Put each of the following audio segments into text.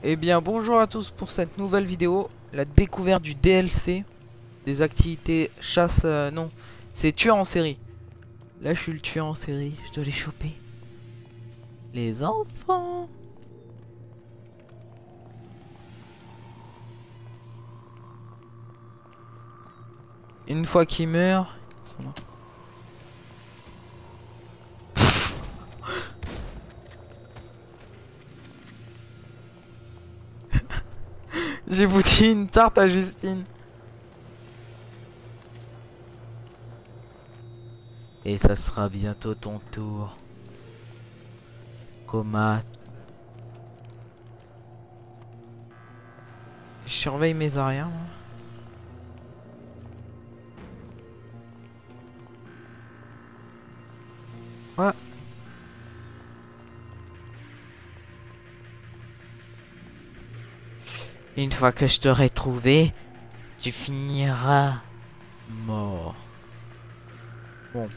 Eh bien bonjour à tous pour cette nouvelle vidéo, la découverte du DLC des activités chasse, non, c'est tueur en série. Là je suis le tueur en série, je dois les choper. Les enfants. Une fois qu'ils meurent, ils sont morts. J'ai foutu une tarte à Justine. Et ça sera bientôt ton tour. Coma. Je surveille mes arrières. Ouais. Une fois que je t'aurai trouvé, tu finiras mort. Bon.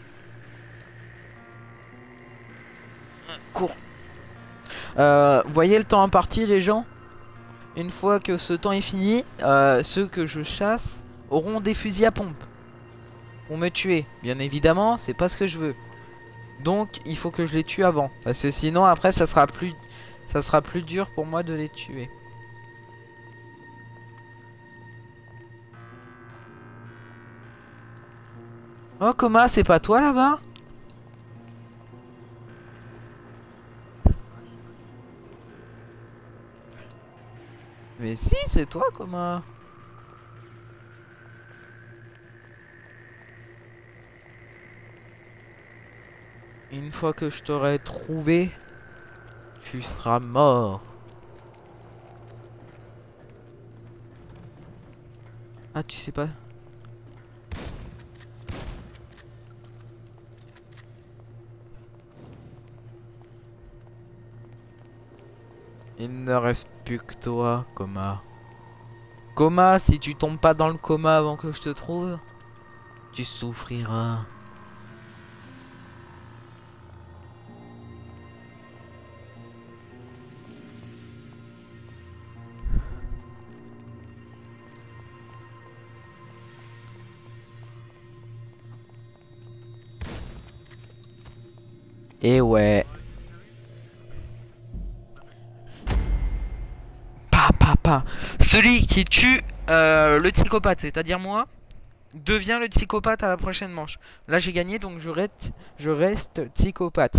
Cours. Vous voyez le temps imparti, les gens? Une fois que ce temps est fini, ceux que je chasse auront des fusils à pompe pour me tuer. Bien évidemment, c'est pas ce que je veux. Donc, il faut que je les tue avant. Parce que sinon, après, ça sera plus dur pour moi de les tuer. Oh, Coma, c'est pas toi là-bas? Mais si, c'est toi, Coma. Une fois que je t'aurai trouvé, tu seras mort. Ah, tu sais pas? Il ne reste plus que toi, Coma. Coma, si tu tombes pas dans le coma avant que je te trouve, tu souffriras. Et ouais. Pa. Celui qui tue le psychopathe, c'est-à-dire moi, devient le psychopathe à la prochaine manche. Là j'ai gagné, donc je reste psychopathe.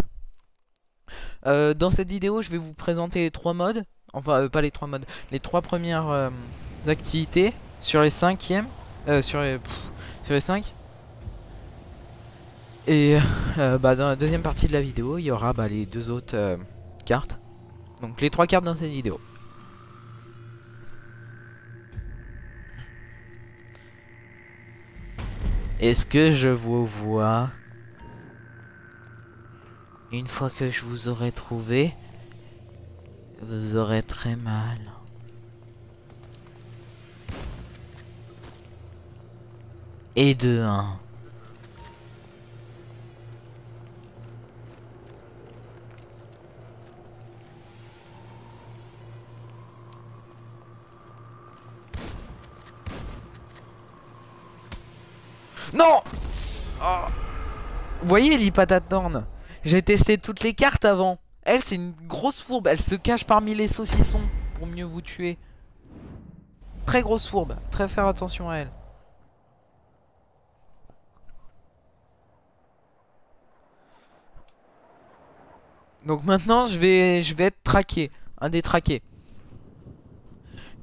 Dans cette vidéo, je vais vous présenter les 3 modes. Enfin, pas les 3 modes. Les 3 premières activités sur les 5e. Sur les 5. Et dans la deuxième partie de la vidéo, il y aura les 2 autres cartes. Donc les 3 cartes dans cette vidéo. Est-ce que je vous vois? Une fois que je vous aurai trouvé, vous aurez très mal. Et de 1. Non! Oh. Vous voyez l'Hypatatorn? J'ai testé toutes les cartes avant. Elle, c'est une grosse fourbe. Elle se cache parmi les saucissons pour mieux vous tuer. Très grosse fourbe. Très faire attention à elle. Donc maintenant, je vais être traqué. Un des traqués.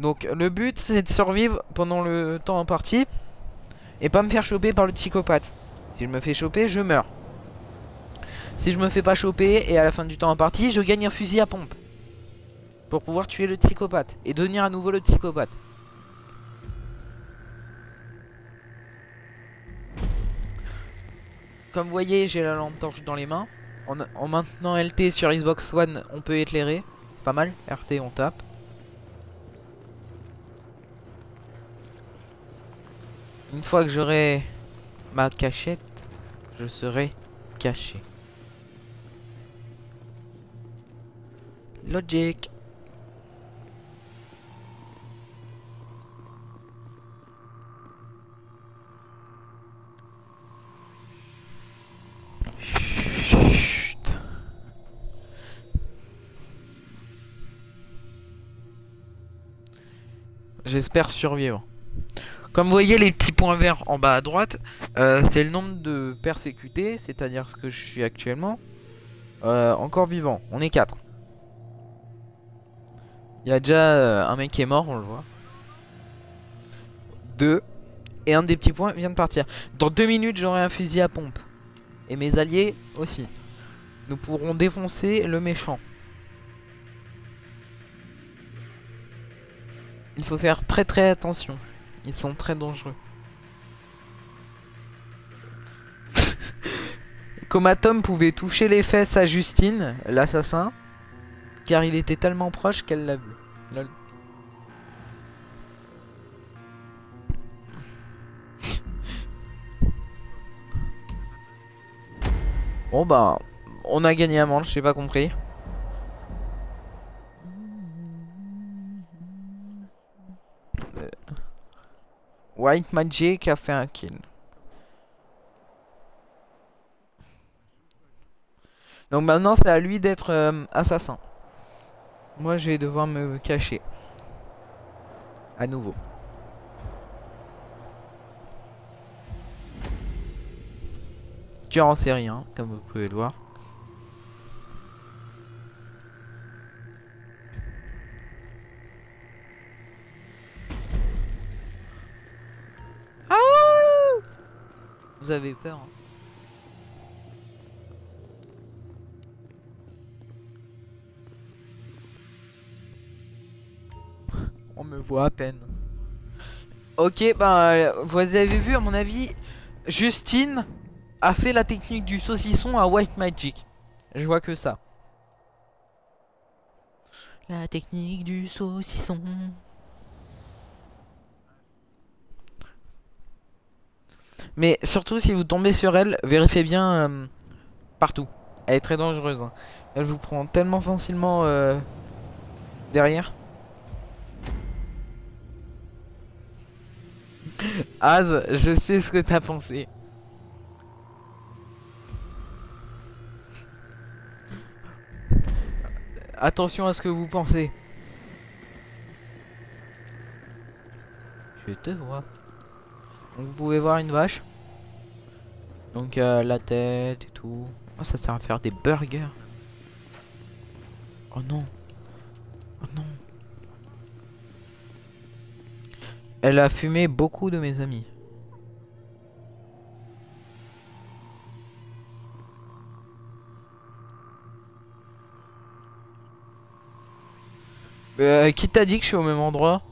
Donc le but, c'est de survivre pendant le temps imparti. Et pas me faire choper par le psychopathe. Si je me fais choper, je meurs. Si je me fais pas choper et à la fin du temps imparti, je gagne un fusil à pompe. Pour pouvoir tuer le psychopathe. Et devenir à nouveau le psychopathe. Comme vous voyez, j'ai la lampe torche dans les mains. En maintenant LT sur Xbox One, on peut éclairer. Pas mal. RT, on tape. Une fois que j'aurai ma cachette, je serai caché. Logic. J'espère survivre. Comme vous voyez les petits points verts en bas à droite, c'est le nombre de persécutés, c'est-à-dire ce que je suis actuellement. Encore vivant, on est 4. Il y a déjà un mec qui est mort, on le voit. 2. Et un des petits points vient de partir. Dans 2 minutes j'aurai un fusil à pompe. Et mes alliés aussi. Nous pourrons défoncer le méchant. Il faut faire très attention. Ils sont très dangereux. Comatom pouvait toucher les fesses à Justine, l'assassin, car il était tellement proche qu'elle l'a vu. Lol. Bon bah, on a gagné un manche, j'ai pas compris. White Magic a fait un kill. Donc maintenant c'est à lui d'être assassin. Moi je vais devoir me cacher. À nouveau. Tueur en série, hein, comme vous pouvez le voir. Ah, vous avez peur, hein. On me voit à peine. Ok, bah vous avez vu à mon avis, Justine a fait la technique du saucisson à White Magic. Je vois que ça. La technique du saucisson. Mais surtout si vous tombez sur elle, vérifiez bien partout. Elle est très dangereuse, hein. Elle vous prend tellement facilement derrière. Az, je sais ce que t'as pensé. Attention à ce que vous pensez. Je te vois. Donc vous pouvez voir une vache. Donc la tête et tout. Oh, ça sert à faire des burgers. Oh non. Oh non. Elle a fumé beaucoup de mes amis. Qui t'a dit que je suis au même endroit?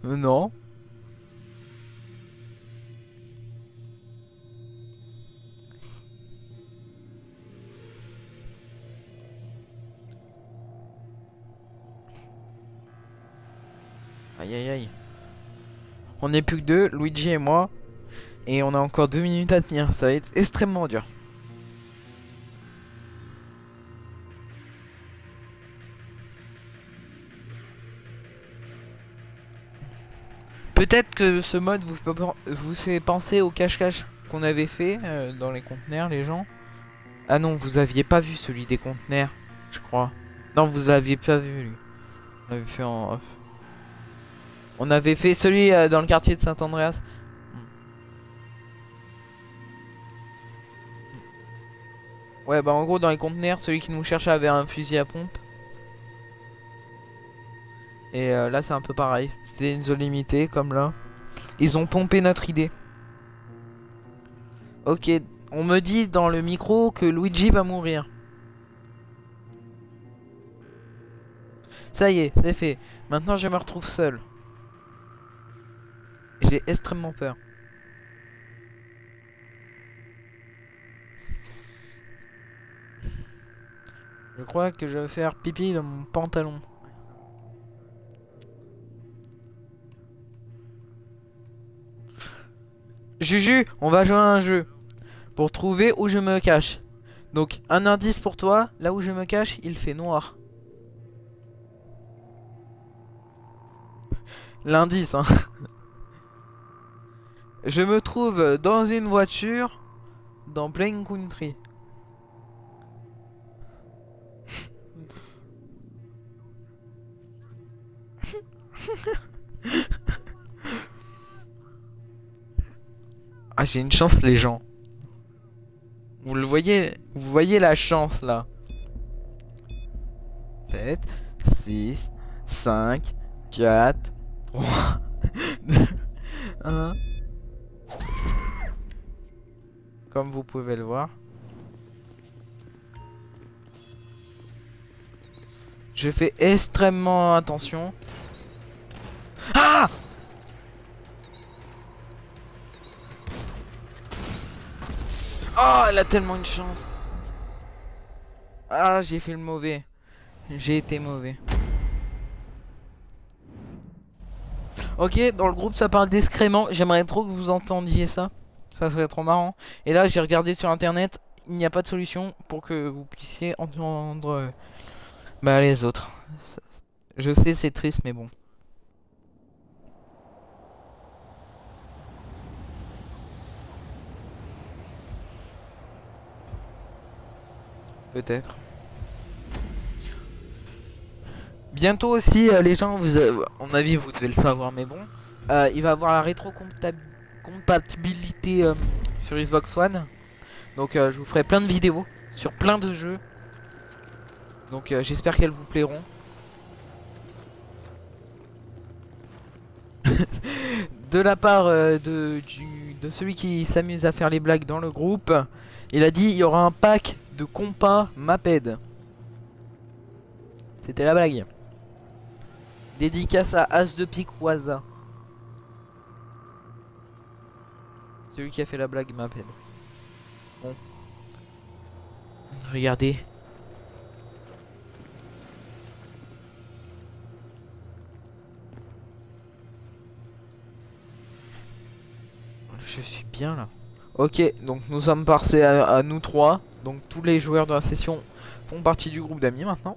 Non. Aïe aïe aïe. On n'est plus que deux, Luigi et moi. Et on a encore 2 minutes à tenir. Ça va être extrêmement dur. Peut-être que ce mode vous fait penser au cache-cache qu'on avait fait dans les conteneurs, les gens. Ah non, vous aviez pas vu celui des conteneurs, je crois. Non, vous l'aviez pas vu lui. On avait fait en off. On avait fait celui dans le quartier de Saint-Andreas. Ouais, bah en gros, dans les conteneurs, celui qui nous cherchait avait un fusil à pompe. Et là, c'est un peu pareil. C'était une zone limitée, comme là. Ils ont pompé notre idée. Ok, on me dit dans le micro que Luigi va mourir. Ça y est, c'est fait. Maintenant, je me retrouve seul. J'ai extrêmement peur. Je crois que je vais faire pipi dans mon pantalon. Juju, on va jouer à un jeu pour trouver où je me cache. Donc, un indice pour toi, là où je me cache, il fait noir. L'indice, hein. Je me trouve dans une voiture dans Plain Country. Ah, j'ai une chance, les gens. Vous le voyez? Vous voyez la chance, là? 7, 6, 5, 4, 3, 2, 1. Comme vous pouvez le voir. Je fais extrêmement attention. Ah! Oh, elle a tellement une chance. Ah, j'ai fait le mauvais. J'ai été mauvais. Ok, dans le groupe ça parle d'excréments. J'aimerais trop que vous entendiez ça. Ça serait trop marrant. Et là, j'ai regardé sur internet. Il n'y a pas de solution pour que vous puissiez entendre bah, les autres. Je sais, c'est triste, mais bon. Peut-être. Bientôt aussi, les gens, à mon avis, vous devez le savoir, mais bon. Il va avoir la rétrocompatibilité sur Xbox One. Donc je vous ferai plein de vidéos sur plein de jeux. Donc j'espère qu'elles vous plairont. De la part de celui qui s'amuse à faire les blagues dans le groupe, il a dit il y aura un pack de compas Maped. C'était la blague. Dédicace à As de Pique Waza. Celui qui a fait la blague Maped. Bon. Regardez. Je suis bien là. Ok, donc nous sommes passés à nous trois. Donc tous les joueurs de la session font partie du groupe d'amis maintenant.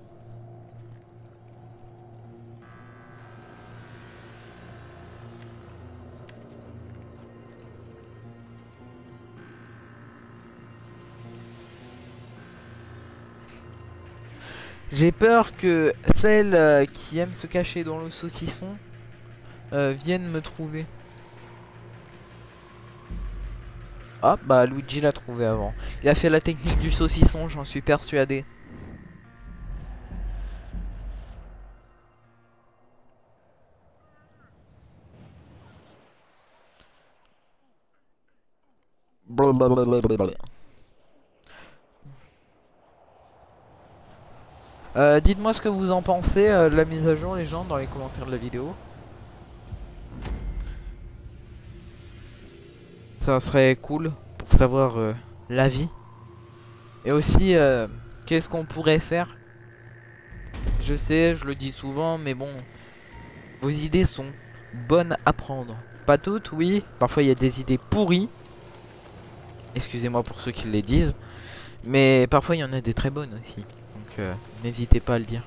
J'ai peur que celles qui aiment se cacher dans le saucisson viennent me trouver. Ah bah Luigi l'a trouvé avant. Il a fait la technique du saucisson, j'en suis persuadé. Dites-moi ce que vous en pensez de la mise à jour, les gens, dans les commentaires de la vidéo. Ça serait cool pour savoir l'avis. Et aussi, qu'est-ce qu'on pourrait faire. Je sais, je le dis souvent, mais bon, vos idées sont bonnes à prendre. Pas toutes, oui. Parfois, il y a des idées pourries. Excusez-moi pour ceux qui les disent. Mais parfois, il y en a des très bonnes aussi. Donc, n'hésitez pas à le dire.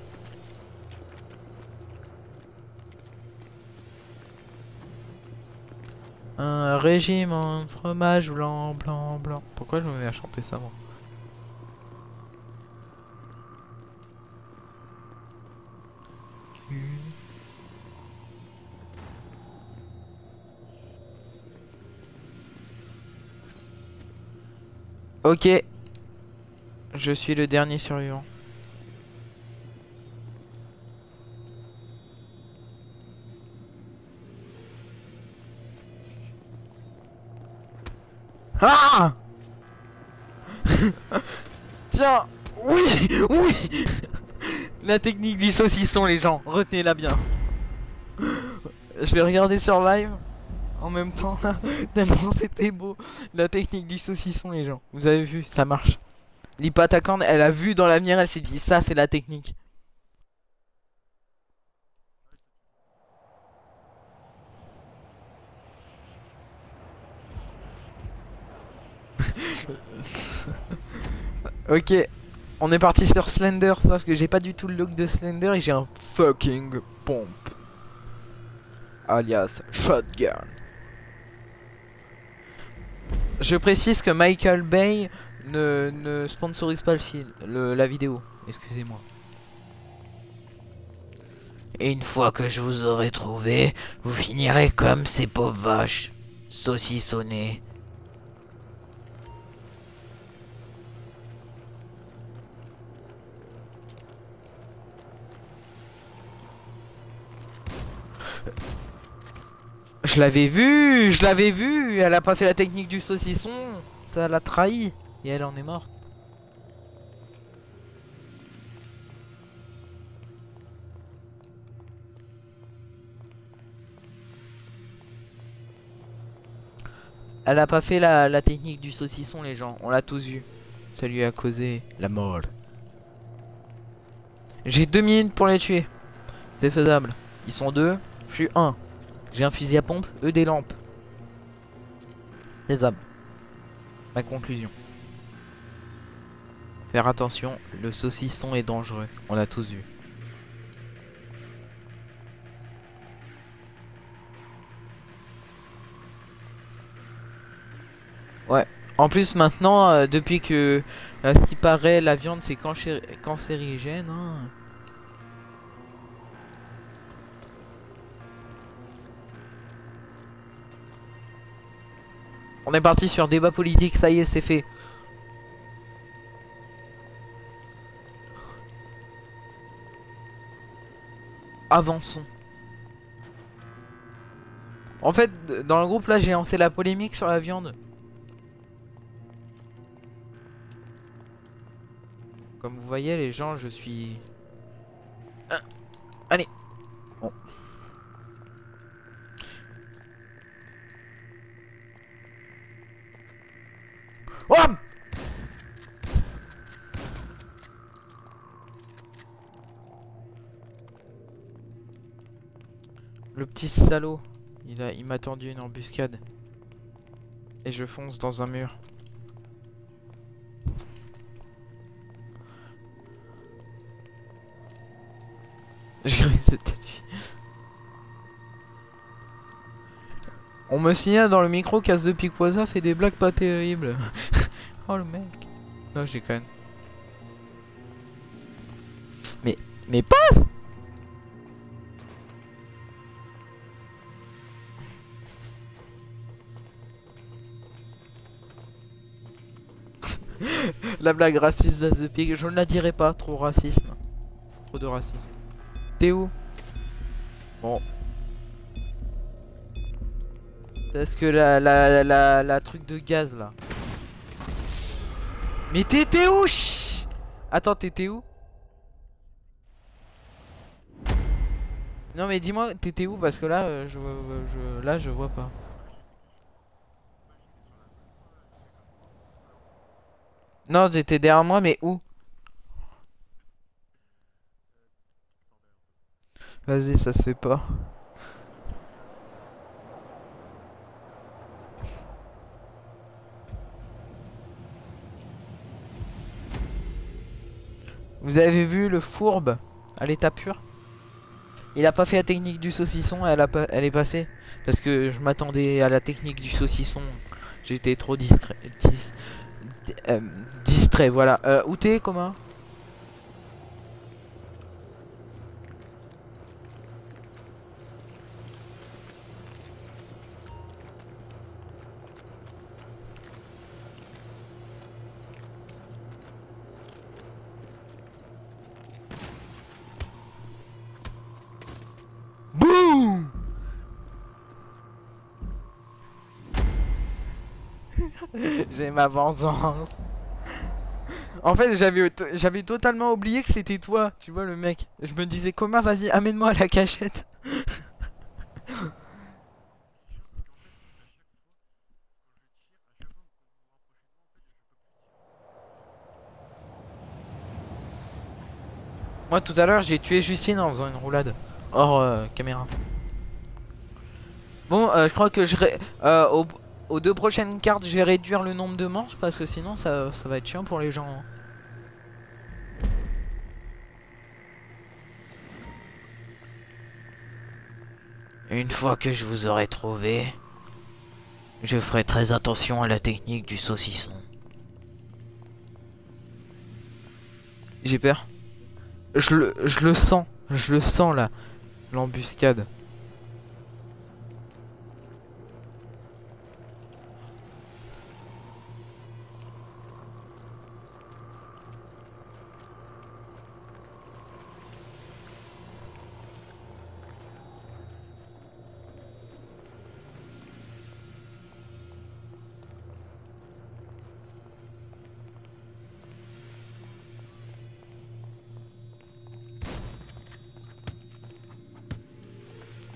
Un régiment de fromage blanc, blanc, blanc. Pourquoi je me mets à chanter ça, moi? Ok. Je suis le dernier survivant. Ah! Tiens! Oui! Oui! La technique du saucisson, les gens. Retenez-la bien. Je vais regarder sur live. En même temps, là, tellement c'était beau. La technique du saucisson, les gens. Vous avez vu, ça marche. L'Ipatacorn, elle a vu dans l'avenir, elle s'est dit, ça c'est la technique. Ok, on est parti sur Slender, sauf que j'ai pas du tout le look de Slender et j'ai un fucking pompe. Alias Shotgun. Je précise que Michael Bay ne sponsorise pas le film, la vidéo. Excusez-moi. Et une fois que je vous aurai trouvé, vous finirez comme ces pauvres vaches, saucissonnées. Je l'avais vu. Elle a pas fait la technique du saucisson. Ça l'a trahi. Et elle en est morte. Elle a pas fait la technique du saucisson, les gens. On l'a tous vu. Ça lui a causé la mort. J'ai 2 minutes pour les tuer. C'est faisable. Ils sont 2. Je suis 1. J'ai un fusil à pompe. Eux des lampes. C'est faisable. Ma conclusion. Faire attention. Le saucisson est dangereux. On l'a tous vu. Ouais. En plus maintenant, depuis que ce qui paraît, la viande c'est cancérigène. Hein. On est parti sur débat politique, ça y est, c'est fait. Avançons. En fait, dans le groupe là, j'ai lancé la polémique sur la viande. Comme vous voyez les gens, je suis... Allez. Bon. Oh, le petit salaud, il m'a tendu une embuscade. Et je fonce dans un mur. Je croyais que c'était lui. On me signale dans le micro qu'As de Piquoisa fait des blagues pas terribles. Oh le mec. Non, je déconne. Mais passe. La blague raciste d'As de Pique, je ne la dirai pas, trop racisme. Trop de racisme. T'es où? Bon. Parce que la truc de gaz là. Mais t'étais où? Chut. Attends, t'étais où? Non mais dis-moi, t'étais où? Parce que là, là, je vois pas. Non, t'étais derrière moi, mais où? Vas-y, ça se fait pas. Vous avez vu le fourbe à l'état pur? Il a pas fait la technique du saucisson, elle est passée. Parce que je m'attendais à la technique du saucisson. J'étais trop discret. Distrait, voilà. Où t'es, comment? Boum. J'ai ma vengeance. En fait, j'avais totalement oublié que c'était toi, tu vois le mec. Je me disais comment, vas-y, amène-moi à la cachette. Moi tout à l'heure, j'ai tué Justine en faisant une roulade hors caméra. Bon, je crois que aux 2 prochaines cartes, je vais réduire le nombre de manches parce que sinon ça va être chiant pour les gens. Une fois que je vous aurai trouvé, je ferai très attention à la technique du saucisson. J'ai peur. Je le sens là, l'embuscade.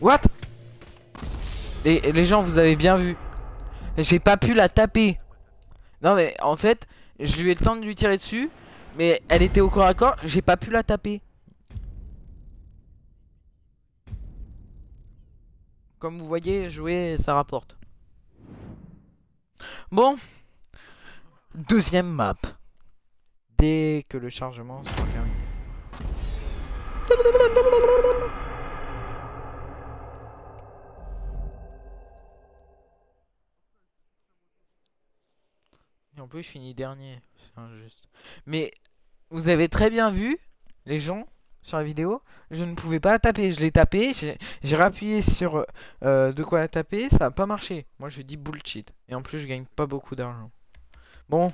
What? Les gens, vous avez bien vu. J'ai pas pu la taper. Non mais en fait, je lui ai le temps de lui tirer dessus. Mais elle était au corps à corps, j'ai pas pu la taper. Comme vous voyez, jouer, ça rapporte. Bon. Deuxième map. Dès que le chargement sera terminé. Et en plus, je finis dernier. C'est injuste. Mais vous avez très bien vu, les gens, sur la vidéo, je ne pouvais pas taper. Je l'ai tapé, j'ai rappuyé sur de quoi la taper, ça n'a pas marché. Moi, je dis bullshit. Et en plus, je gagne pas beaucoup d'argent. Bon,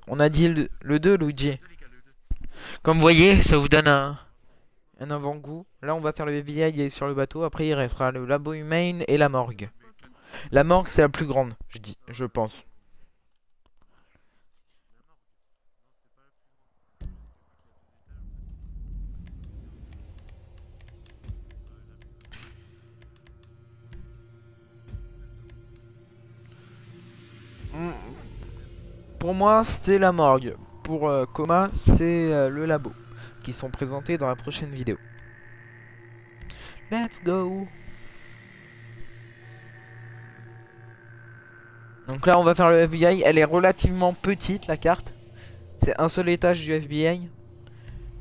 on a dit le 2, Luigi. Comme vous voyez, ça vous donne un avant-goût. Là, on va faire le FBI sur le bateau. Après, il restera le labo humain et la morgue. La morgue, c'est la plus grande, je pense. Pour moi, c'est la morgue. Pour Coma, c'est le labo. Qui sont présentés dans la prochaine vidéo. Let's go! Donc là, on va faire le FBI. Elle est relativement petite, la carte. C'est un seul étage du FBI.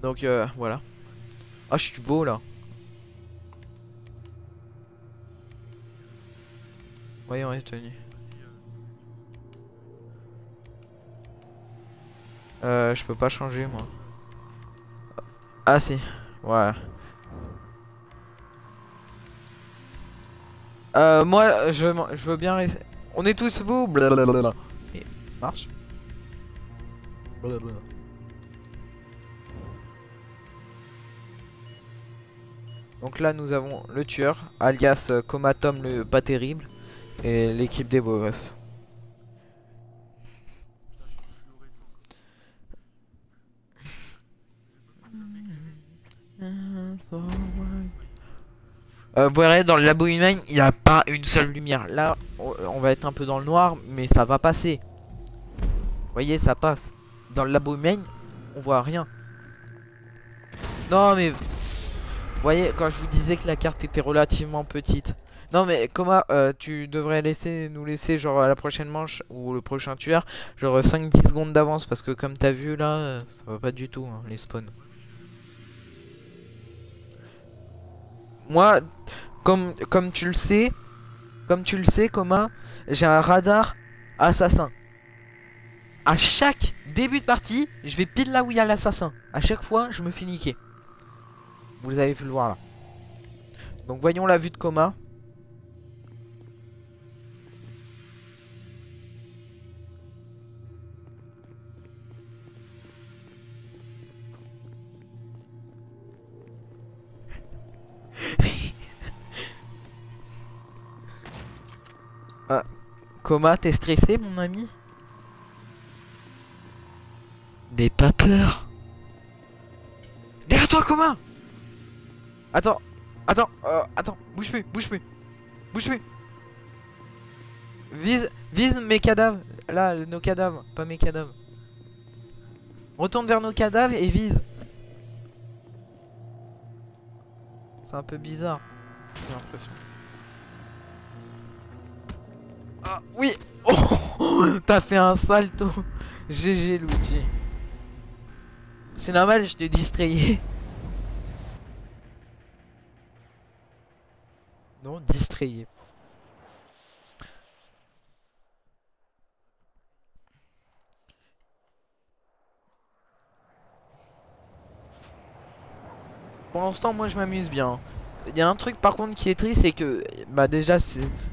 Donc voilà. Ah, je suis beau là. Voyons les tenues. Je peux pas changer moi. Ah si, voilà. Moi je veux bien rester. On est tous vous. Blablabla. Et marche. Blablabla. Donc là nous avons le tueur, alias Comatom le pas terrible, et l'équipe des beaux gosses. Vous verrez, dans le labo humain, il n'y a pas une seule lumière. Là, on va être un peu dans le noir, mais ça va passer. Vous voyez, ça passe. Dans le labo humain, on voit rien. Non, mais... Vous voyez, quand je vous disais que la carte était relativement petite. Non, mais comment tu devrais nous laisser, genre, à la prochaine manche, ou le prochain tueur, genre 5-10 secondes d'avance, parce que comme t'as vu, là, ça va pas du tout, hein, les spawns. Moi, comme tu le sais, Coma, j'ai un radar assassin. À chaque début de partie, je vais pile là où il y a l'assassin. À chaque fois, je me fais niquer. Vous avez pu le voir là. Donc voyons la vue de Coma. Ah, Coma, t'es stressé mon ami? N'aie pas peur. Derrière toi, Coma! Attends, attends, bouge plus. Vise mes cadavres. Là, nos cadavres, pas mes cadavres. Retourne vers nos cadavres et vise. C'est un peu bizarre, j'ai l'impression. Ah oui. Oh, t'as fait un salto. GG Luigi. C'est normal, je t'ai distrayé. Non, distrayé. Pour l'instant, moi je m'amuse bien. Il y a un truc par contre qui est triste, c'est que bah déjà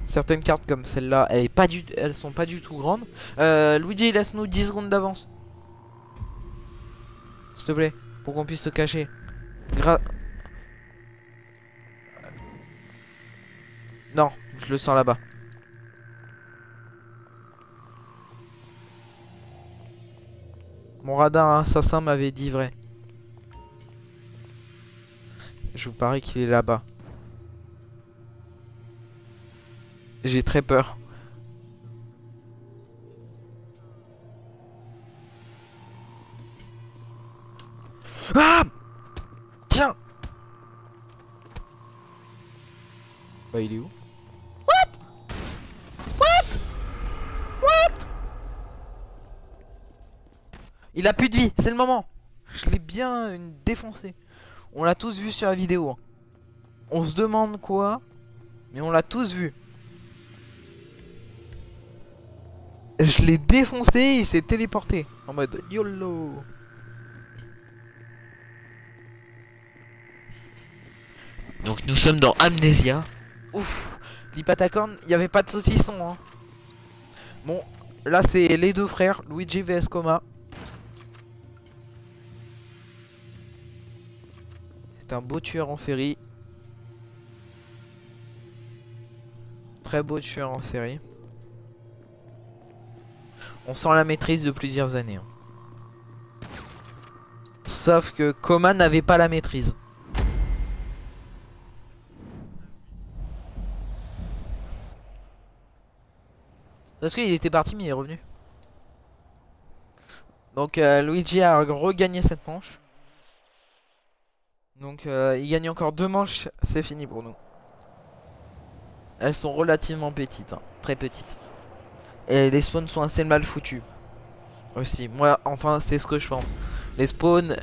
certaines cartes comme celle-là, elles sont pas du tout grandes. Luigi, laisse-nous 10 secondes d'avance. S'il te plaît, pour qu'on puisse se cacher. Non, je le sens là-bas. Mon radar assassin m'avait dit vrai. Je vous parie qu'il est là-bas. J'ai très peur. Ah! Tiens! Bah il est où? Il a plus de vie, c'est le moment. Je l'ai bien défoncé. On l'a tous vu sur la vidéo, hein. On se demande quoi, mais on l'a tous vu. Je l'ai défoncé, il s'est téléporté en mode YOLO. Donc nous sommes dans Amnesia. Ouf, dis pas ta corne, il n'y avait pas de saucisson, hein. Bon, là c'est les deux frères, Luigi vs Coma. C'est un beau tueur en série. Très beau tueur en série. On sent la maîtrise de plusieurs années, hein. Sauf que Coma n'avait pas la maîtrise. Parce qu'il était parti mais il est revenu. Donc Luigi a regagné cette manche. Donc il gagne encore 2 manches, c'est fini pour nous. Elles sont relativement petites, hein, très petites. Et les spawns sont assez mal foutus. Aussi, moi enfin c'est ce que je pense. Les spawns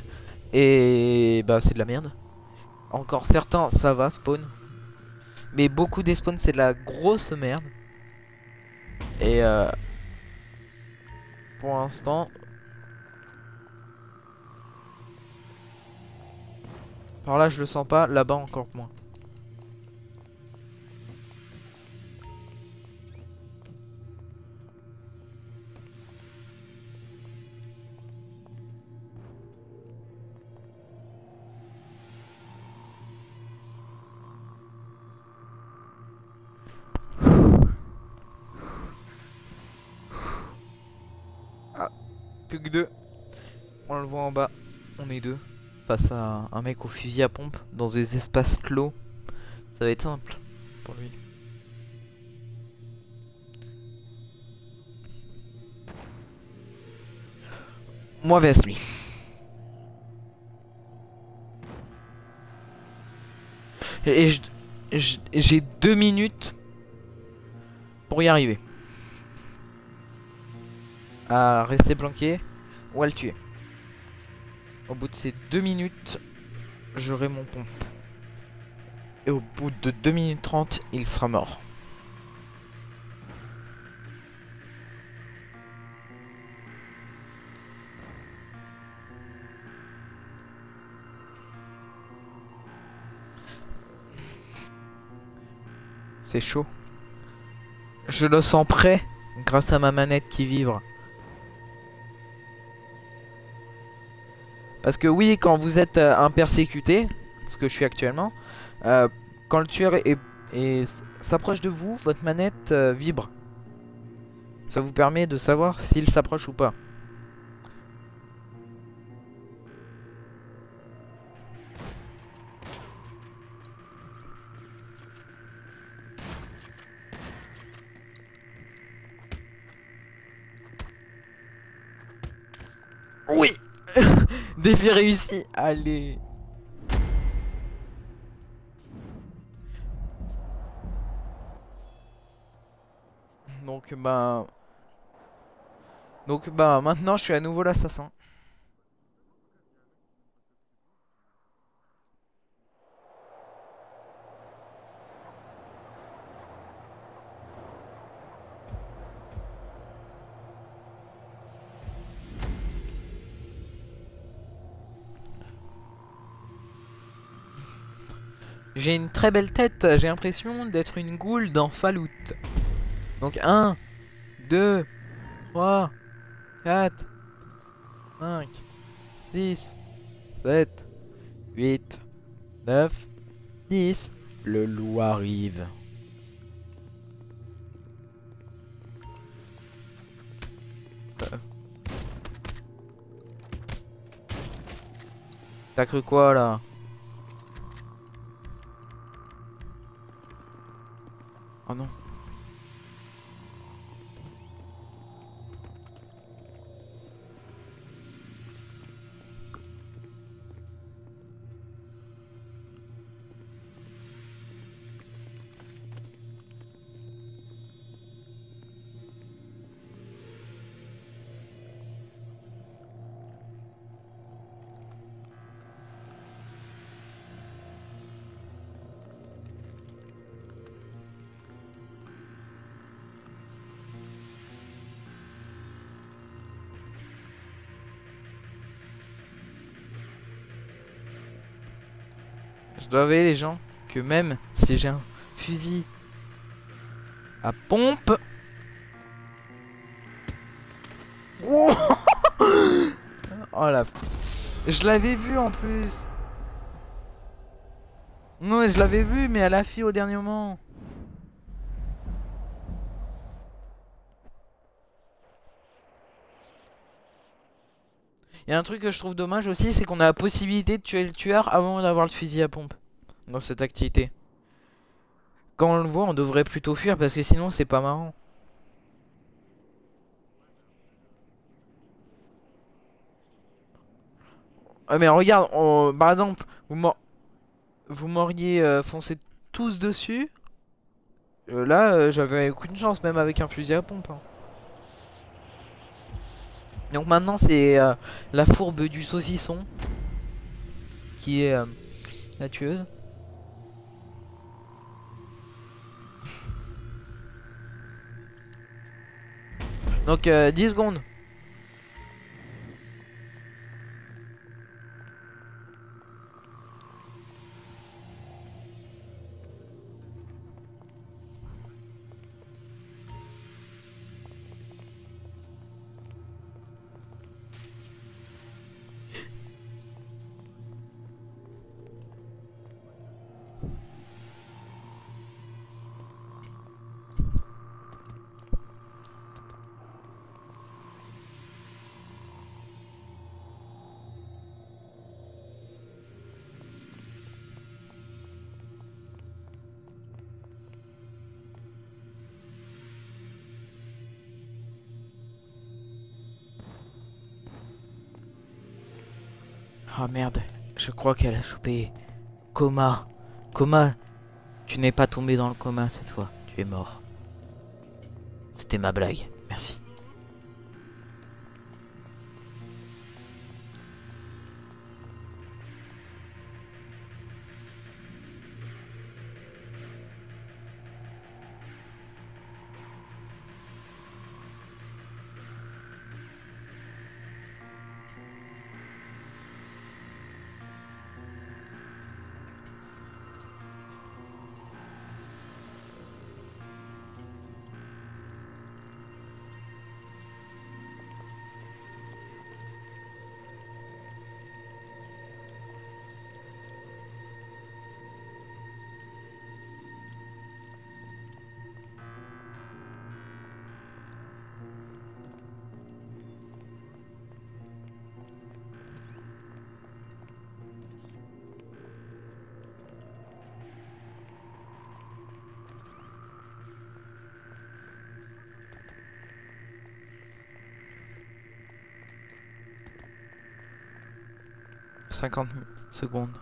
et bah c'est de la merde. Encore certains ça va spawn. Mais beaucoup des spawns c'est de la grosse merde. Et pour l'instant par là je le sens pas, là-bas encore moins. Ah, plus que 2. On le voit en bas, on est 2. Face à un mec au fusil à pompe dans des espaces clos. Ça va être simple pour lui. Moi vs lui. Et j'ai 2 minutes pour y arriver. À rester planqué ou à le tuer. Au bout de ces 2 minutes, j'aurai mon pompe. Et au bout de 2 minutes 30, il sera mort. C'est chaud. Je le sens prêt grâce à ma manette qui vibre. Parce que oui, quand vous êtes un persécuté, ce que je suis actuellement, quand le tueur s'approche de vous, votre manette vibre. Ça vous permet de savoir s'il s'approche ou pas. Oui. Défi réussi. Allez. Donc bah maintenant je suis à nouveau l'assassin. J'ai une très belle tête, j'ai l'impression d'être une goule dans Fallout. Donc 1, 2, 3, 4, 5, 6, 7, 8, 9, 10. Le loup arrive. T'as cru quoi là? Oh non. Je dois avouer les gens que même si j'ai un fusil à pompe. Oh, oh la... Je l'avais vu en plus. Non, je l'avais vu mais elle a fui au dernier moment. Il y a un truc que je trouve dommage aussi, c'est qu'on a la possibilité de tuer le tueur avant d'avoir le fusil à pompe dans cette activité. Quand on le voit, on devrait plutôt fuir parce que sinon c'est pas marrant. Ah mais regarde, par exemple, vous m'auriez foncé tous dessus. Là, j'avais aucune chance même avec un fusil à pompe. Hein. Donc maintenant c'est la fourbe du saucisson qui est la tueuse. Donc 10 secondes. Ah merde, je crois qu'elle a chopé coma. Coma, tu n'es pas tombé dans le coma cette fois, tu es mort. C'était ma blague, merci. « 50 secondes.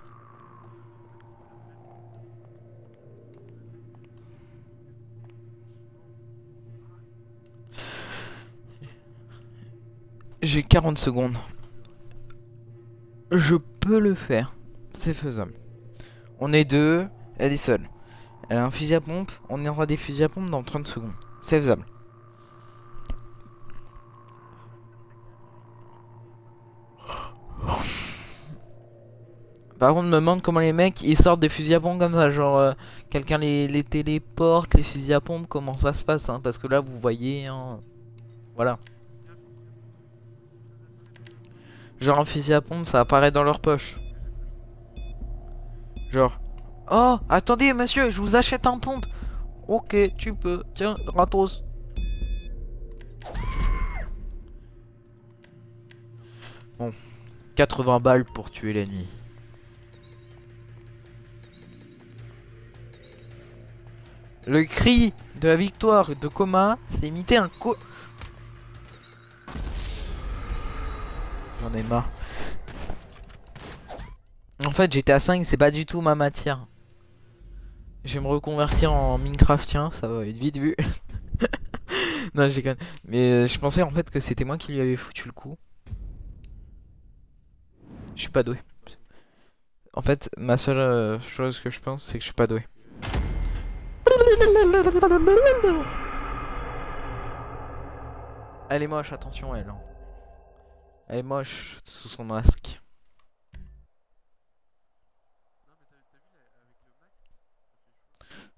J'ai 40 secondes. Je peux le faire. C'est faisable. On est deux, elle est seule. Elle a un fusil à pompe, on aura des fusils à pompe dans 30 secondes. C'est faisable. Par contre, me demande comment les mecs ils sortent des fusils à pompe comme ça. Genre, quelqu'un les téléporte, les fusils à pompe, comment ça se passe hein, parce que là, vous voyez, hein, voilà. Genre, un fusil à pompe, ça apparaît dans leur poche. Genre, oh, attendez, monsieur, je vous achète un pompe. Ok, tu peux. Tiens, gratos. Bon, 80 balles pour tuer l'ennemi. Le cri de la victoire de Coma, c'est imiter un J'en ai marre. En fait, GTA 5, c'est pas du tout ma matière. Je vais me reconvertir en Minecraftien, ça va être vite vu. Non, j'ai quand même. Mais je pensais en fait que c'était moi qui lui avais foutu le coup. Je suis pas doué. En fait, ma seule chose que je pense, c'est que je suis pas doué. Elle est moche, attention elle. Elle est moche sous son masque.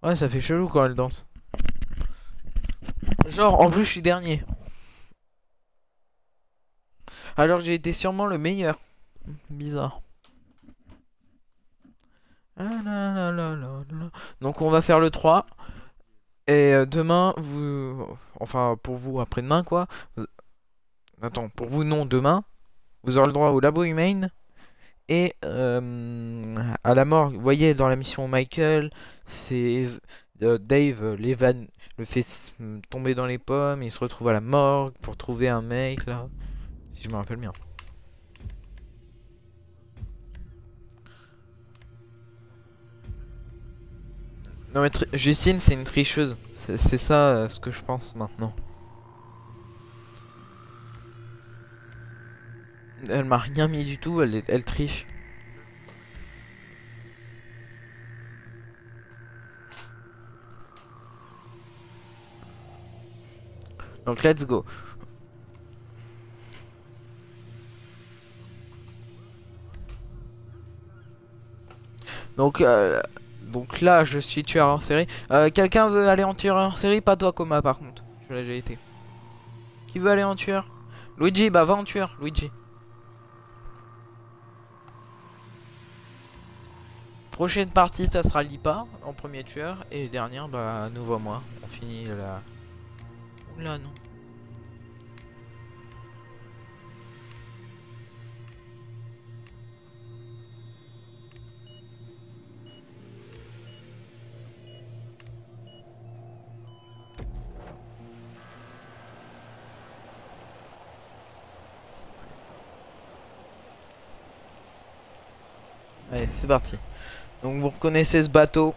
Ouais, ça fait chelou quand elle danse. Genre, en plus, je suis dernier. Alors que j'ai été sûrement le meilleur. Bizarre. Donc on va faire le 3. Et demain, vous... Enfin, pour vous, après-demain, quoi. Attends, pour vous, non, demain. Vous aurez le droit au labo humain. Et à la mort. Vous voyez, dans la mission Michael, c'est... Dave le fait tomber dans les pommes. Il se retrouve à la morgue pour trouver un mec, là. Si je me rappelle bien. Non mais Justine c'est une tricheuse. C'est ça ce que je pense maintenant. Elle m'a rien mis du tout, elle triche. Donc let's go. Donc là je suis tueur en série. Quelqu'un veut aller en tueur en série? Pas toi Coma par contre. Je l'ai déjà été. Qui veut aller en tueur? Luigi, bah va en tueur, Luigi. Prochaine partie ça sera Lipa en premier tueur. Et dernière bah nouveau moi. On finit la... Oula non. Allez c'est parti. Donc vous reconnaissez ce bateau.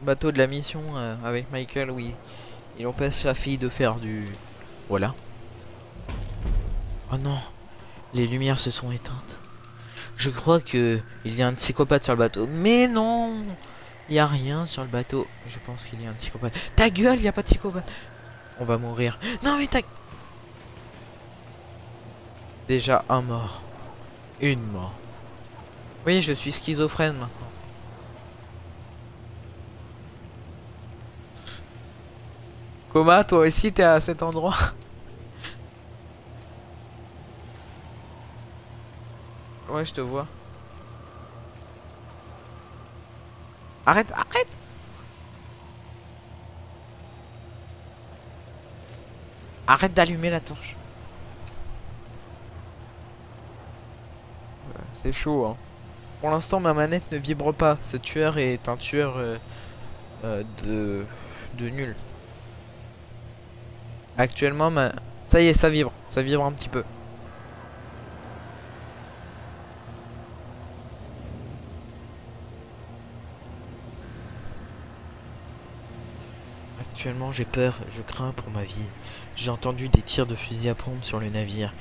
Bateau de la mission avec Michael, oui. Il empêche sa fille de faire du... Voilà. Oh non, les lumières se sont éteintes. Je crois que il y a un psychopathe sur le bateau. Mais non, il y a rien sur le bateau. Je pense qu'il y a un psychopathe. Ta gueule, il y a pas de psychopathe. On va mourir. Non mais ta... Déjà un mort. Une mort. Oui, je suis schizophrène maintenant. Coma, toi aussi t'es à cet endroit. Ouais, je te vois. Arrête, arrête. Arrête d'allumer la torche. C'est chaud, hein. Pour l'instant, ma manette ne vibre pas. Ce tueur est un tueur de nul. Actuellement, ça y est, ça vibre. Ça vibre un petit peu. Actuellement, j'ai peur. Je crains pour ma vie. J'ai entendu des tirs de fusil à pompe sur le navire.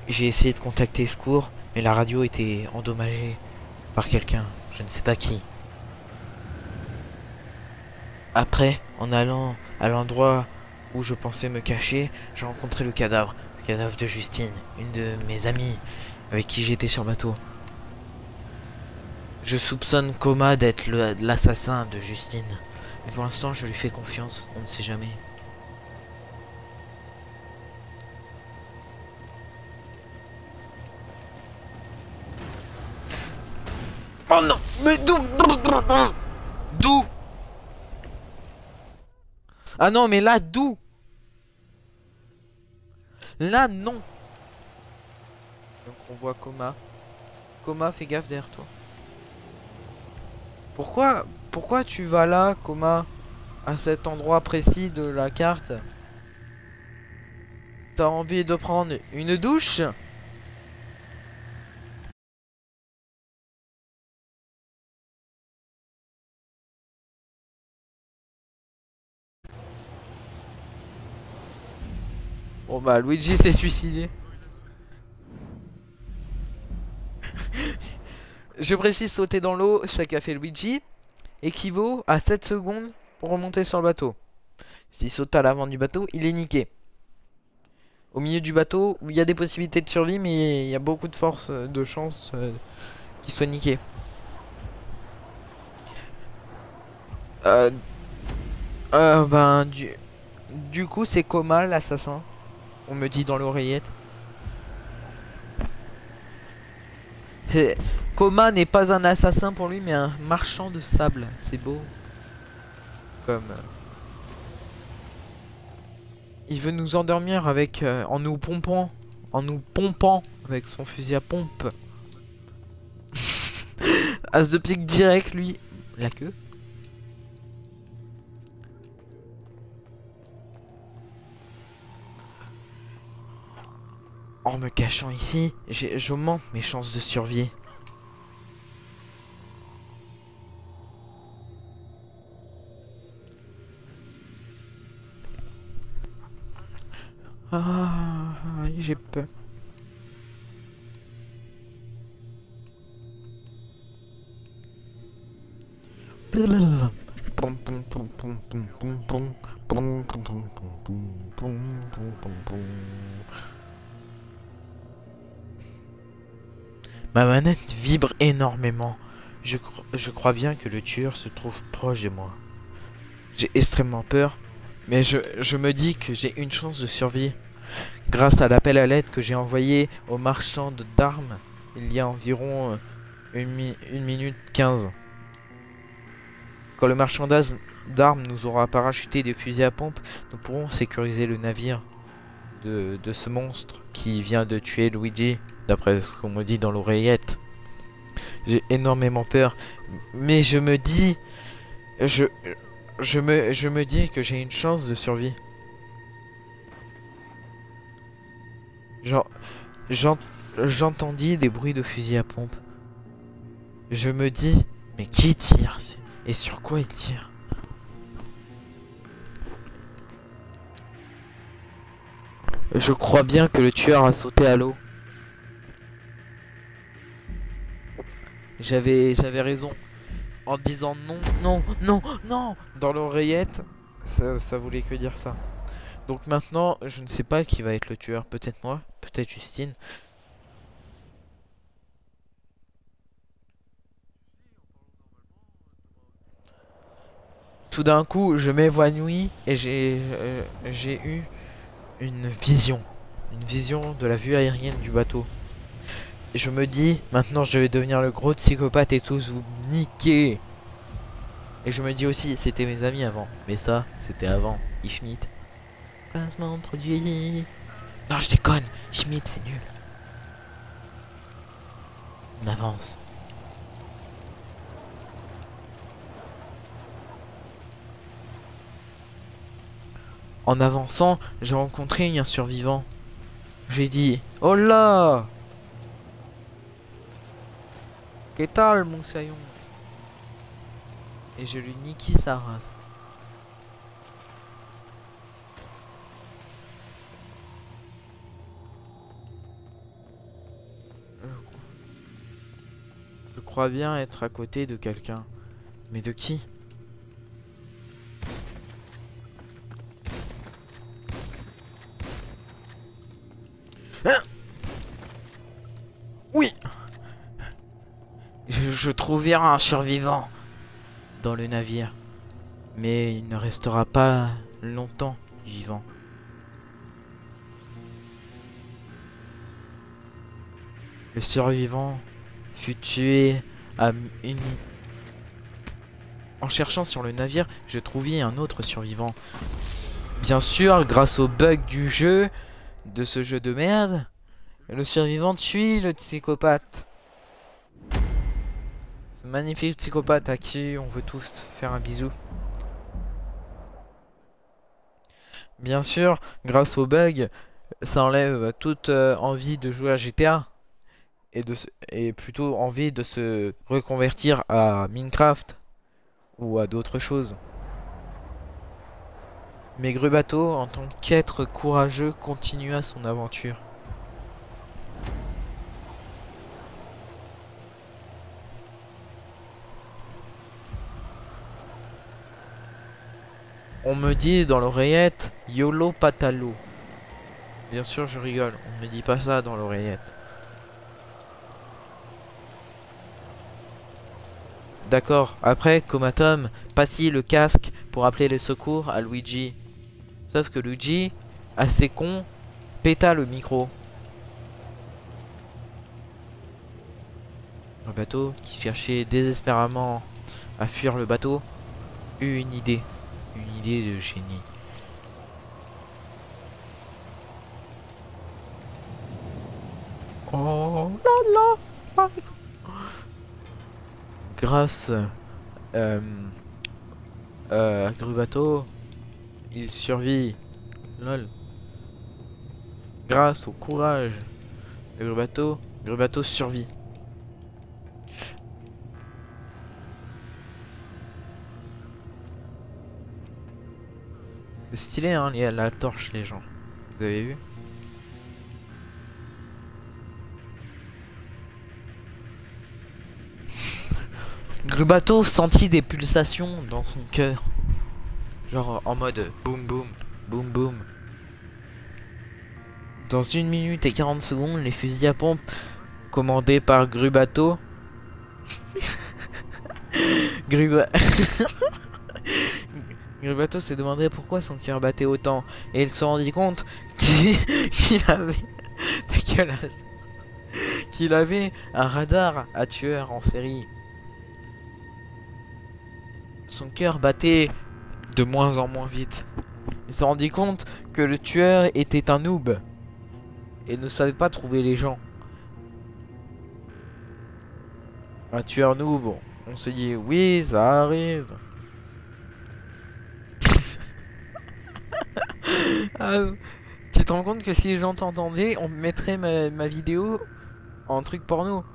J'ai essayé de contacter secours, mais la radio était endommagée par quelqu'un. Je ne sais pas qui. Après, en allant à l'endroit où je pensais me cacher, j'ai rencontré le cadavre de Justine, une de mes amies avec qui j'étais sur bateau. Je soupçonne Coma d'être l'assassin de Justine, mais pour l'instant je lui fais confiance, on ne sait jamais. Oh non, mais d'où? Ah non, mais là, d'où? Là, non. Donc on voit Coma. Coma, fais gaffe derrière toi. Pourquoi tu vas là, Coma? à cet endroit précis de la carte, t'as envie de prendre une douche? Bon bah Luigi s'est suicidé. Je précise, sauter dans l'eau, ce qu'a fait Luigi, équivaut à 7 secondes pour remonter sur le bateau. S'il saute à l'avant du bateau, il est niqué. Au milieu du bateau, où il y a des possibilités de survie, mais il y a beaucoup de force, de chance qu'il soit niqué. Ben, du coup, c'est Coma l'assassin. On me dit dans l'oreillette. Coma n'est pas un assassin pour lui, mais un marchand de sable. C'est beau. Comme. Il veut nous endormir avec. En nous pompant. En nous pompant avec son fusil à pompe. As de pique direct, lui. La queue. En me cachant ici, j'augmente mes chances de survie. Ah, j'ai peur. Ma manette vibre énormément. Je crois bien que le tueur se trouve proche de moi. J'ai extrêmement peur, mais je me dis que j'ai une chance de survie. Grâce à l'appel à l'aide que j'ai envoyé au marchand d'armes il y a environ 1 minute 15. Quand le marchand d'armes nous aura parachuté des fusils à pompe, nous pourrons sécuriser le navire de ce monstre qui vient de tuer Luigi, d'après ce qu'on me dit dans l'oreillette. J'ai énormément peur, mais je me dis... Je me dis que j'ai une chance de survie. J'entendis des bruits de fusils à pompe. Je me dis, mais qui tire? Et sur quoi il tire? Je crois bien que le tueur a sauté à l'eau. J'avais raison. En disant non, non, non, non dans l'oreillette, ça voulait que dire ça. Donc maintenant, je ne sais pas qui va être le tueur. Peut-être moi, peut-être Justine. Tout d'un coup, je m'évanouis et j'ai eu une vision. Une vision de la vue aérienne du bateau. Et je me dis, maintenant je vais devenir le gros psychopathe et tous vous niquer. Et je me dis aussi, c'était mes amis avant. Mais ça, c'était avant. Schmidt. Placement de produit. Non, je déconne. Schmidt, c'est nul. On avance. En avançant, j'ai rencontré un survivant. J'ai dit, oh là! Que tal, mon saillon? Et je lui niquis sa race. Je crois bien être à côté de quelqu'un. Mais de qui? Hein? Oui! Je trouvais un survivant dans le navire. Mais il ne restera pas longtemps vivant. Le survivant fut tué à une... En cherchant sur le navire, je trouvais un autre survivant. Bien sûr, grâce au bug du jeu, de ce jeu de merde, le survivant tue le psychopathe. Ce magnifique psychopathe à qui on veut tous faire un bisou. Bien sûr, grâce au bug, ça enlève toute envie de jouer à GTA et plutôt envie de se reconvertir à Minecraft ou à d'autres choses. Mais Grubato, en tant qu'être courageux, continua son aventure. On me dit dans l'oreillette YOLO Patalo. Bien sûr, je rigole, on me dit pas ça dans l'oreillette. D'accord, après, Comatom passit le casque pour appeler les secours à Luigi. Sauf que Luigi, assez con, péta le micro. Le bateau, qui cherchait désespérément à fuir le bateau, eut une idée de génie. Oh là là. Grâce à Grubato, il survit. Lol. Grâce au courage de Grubato survit. C'est stylé hein, il y a la torche les gens. Vous avez vu? Grubato sentit des pulsations dans son cœur. Genre en mode boum boum, boum boum. Dans 1 minute et 40 secondes, les fusils à pompe commandés par Grubato. Grubato s'est demandé pourquoi son cœur battait autant. Et il se rendit compte qu'il avait... Ta gueulasse. Qu'il avait un radar à tueur en série. Son cœur battait de moins en moins vite. Il se rendit compte que le tueur était un noob et ne savait pas trouver les gens. Un tueur noob, on se dit oui, ça arrive. Ah, tu te rends compte que si les gens t'entendaient, on mettrait ma vidéo en truc porno.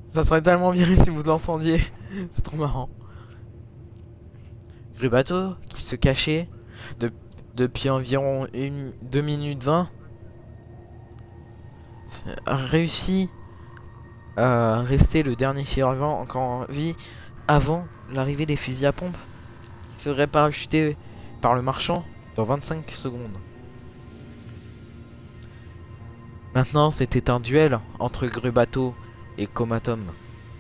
Ça serait tellement bien si vous l'entendiez. C'est trop marrant. Grubato, qui se cachait depuis environ 2 minutes 20, a réussi à rester le dernier survivant encore en vie avant l'arrivée des fusils à pompe qui seraient parachutés par le marchand dans 25 secondes. Maintenant, c'était un duel entre Grubato et Comatom,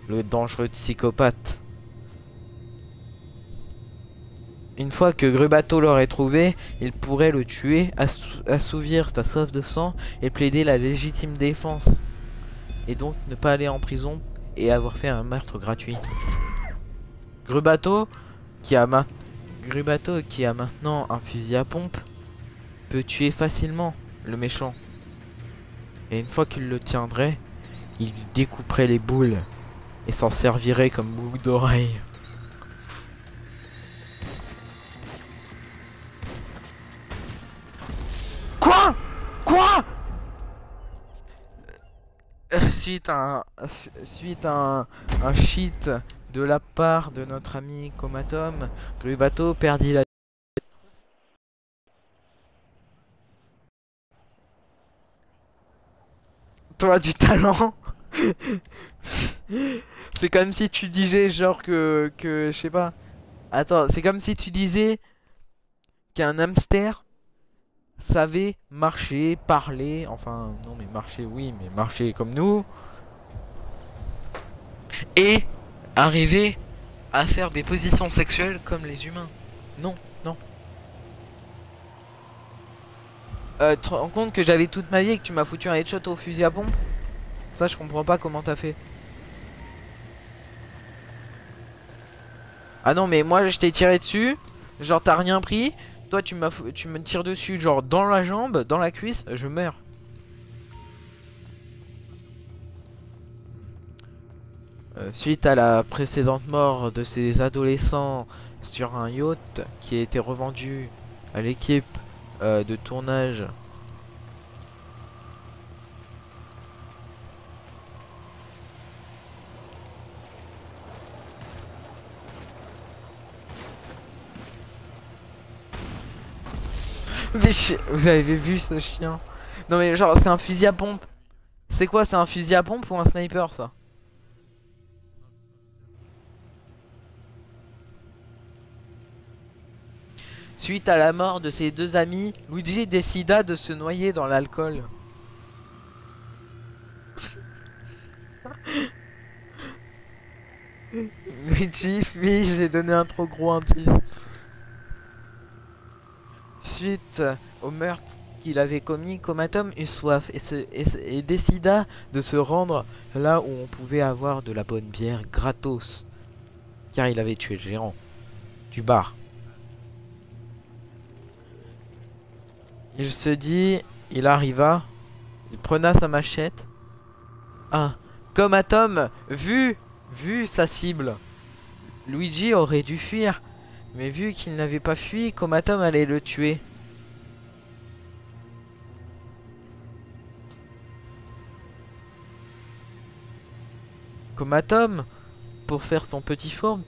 le dangereux psychopathe. Une fois que Grubato l'aurait trouvé, il pourrait le tuer, assouvir sa soif de sang et plaider la légitime défense. Et donc ne pas aller en prison et avoir fait un meurtre gratuit. Grubato, qui a maintenant un fusil à pompe, peut tuer facilement le méchant. Et une fois qu'il le tiendrait, il lui découperait les boules et s'en servirait comme boucle d'oreille. Quoi? Suite à un cheat de la part de notre ami Comatom, Grubato perdit la... Toi du talent. C'est comme si tu disais genre que je sais pas. Attends, c'est comme si tu disais qu'un hamster savait marcher, parler, enfin non mais marcher oui, mais marcher comme nous et arriver à faire des positions sexuelles comme les humains. Non, non. Tu te rends compte que j'avais toute ma vie et que tu m'as foutu un headshot au fusil à pompe? Ça je comprends pas comment t'as fait. Ah non mais moi je t'ai tiré dessus, genre t'as rien pris. Toi tu me tires dessus genre dans la jambe, dans la cuisse, je meurs. Suite à la précédente mort de ces adolescents sur un yacht qui a été revendu à l'équipe de tournage. Vous avez vu ce chien? Non mais genre c'est un fusil à pompe. C'est quoi, c'est un fusil à pompe ou un sniper ça? Suite à la mort de ses deux amis, Luigi décida de se noyer dans l'alcool. Luigi, oui, j'ai donné un trop gros indice. Suite au meurtre qu'il avait commis, Comatom eut soif et décida de se rendre là où on pouvait avoir de la bonne bière gratos. Car il avait tué le gérant du bar. Il se dit, il arriva, il prena sa machette. Ah, Comatom vu sa cible. Luigi aurait dû fuir, mais vu qu'il n'avait pas fui, Comatom allait le tuer. Comatom, pour faire son petit fourbe,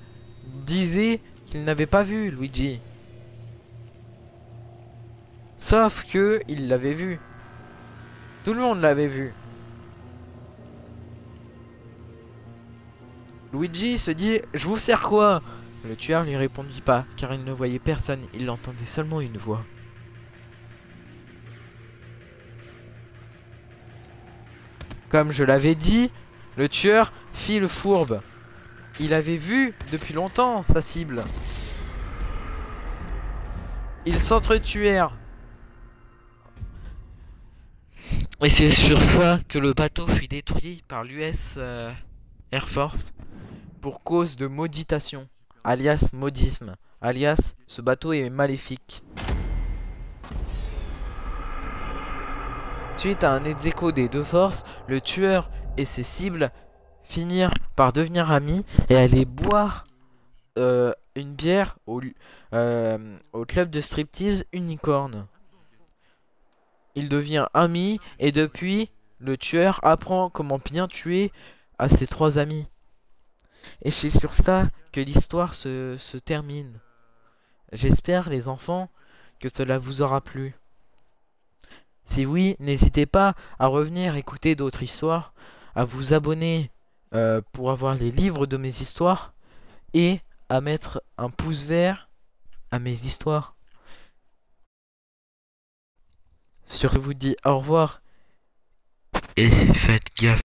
disait qu'il n'avait pas vu Luigi. Sauf que il l'avait vu. Tout le monde l'avait vu. Luigi se dit, je vous sers quoi? Le tueur lui répondit pas, car il ne voyait personne, il entendait seulement une voix. Comme je l'avais dit, le tueur fit le fourbe. Il avait vu depuis longtemps sa cible. Ils s'entretuèrent. Et c'est sur ça que le bateau fut détruit par l'US Air Force pour cause de mauditation, alias maudisme, alias ce bateau est maléfique. Suite à un ex-aequo des deux forces, le tueur et ses cibles finirent par devenir amis et aller boire une bière au club de striptease Unicorn. Il devient ami et depuis, le tueur apprend comment bien tuer à ses trois amis. Et c'est sur ça que l'histoire se termine. J'espère les enfants que cela vous aura plu. Si oui, n'hésitez pas à revenir écouter d'autres histoires, à vous abonner pour avoir les livres de mes histoires et à mettre un pouce vert à mes histoires. Sur ce, je vous dis au revoir et faites gaffe.